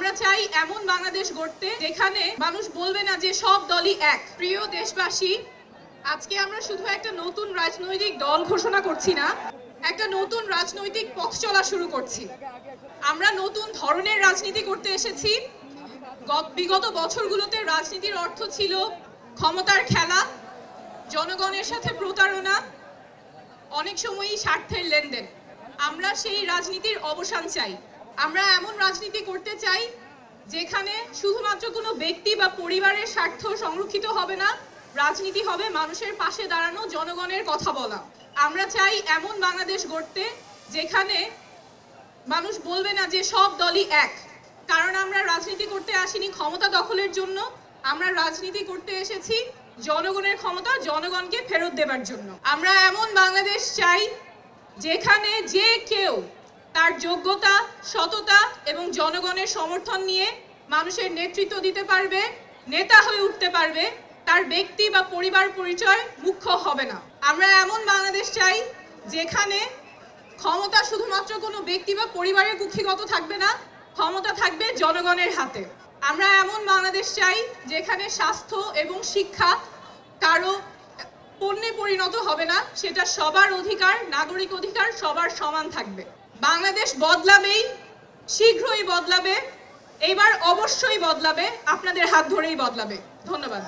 আমরা চাই এমন বাংলাদেশ গড়তে যেখানে মানুষ বলবে না যে সব দলই এক। প্রিয় দেশবাসী, আজকে আমরা শুধু একটা নতুন রাজনৈতিক দল ঘোষণা করছি না, একটা নতুন রাজনৈতিক পথ চলা শুরু করছি। আমরা নতুন ধরনের রাজনীতি করতে এসেছি। বিগত বছরগুলোতে রাজনীতির অর্থ ছিল ক্ষমতার খেলা, জনগণের সাথে প্রতারণা, অনেক সময়ই স্বার্থের লেনদেন। আমরা সেই রাজনীতির অবসান চাই। আমরা এমন রাজনীতি করতে চাই যেখানে শুধুমাত্র কোনো ব্যক্তি বা পরিবারের স্বার্থ সংরক্ষিত হবে না, রাজনীতি হবে মানুষের পাশে দাঁড়ানো, জনগণের কথা বলা। আমরা চাই এমন বাংলাদেশ গড়তে যেখানে মানুষ বলবে না যে সব দলই এক। কারণ আমরা রাজনীতি করতে আসিনি ক্ষমতা দখলের জন্য, আমরা রাজনীতি করতে এসেছি জনগণের ক্ষমতা জনগণকে ফেরত দেবার জন্য। আমরা এমন বাংলাদেশ চাই যেখানে যে কেউ তার যোগ্যতা, সততা এবং জনগণের সমর্থন নিয়ে মানুষের নেতৃত্ব দিতে পারবে, নেতা হয়ে উঠতে পারবে, তার ব্যক্তি বা পরিবার পরিচয় মুখ্য হবে না। আমরা এমন বাংলাদেশ চাই যেখানে ক্ষমতা শুধুমাত্র কোনো ব্যক্তি বা পরিবারের কুক্ষিগত থাকবে না, ক্ষমতা থাকবে জনগণের হাতে। আমরা এমন বাংলাদেশ চাই যেখানে স্বাস্থ্য এবং শিক্ষা কারো পণ্যে পরিণত হবে না, সেটা সবার অধিকার, নাগরিক অধিকার, সবার সমান থাকবে। বাংলাদেশ বদলাবেই, শীঘ্রই বদলাবে, এবার অবশ্যই বদলাবে, আপনাদের হাত ধরেই বদলাবে। ধন্যবাদ।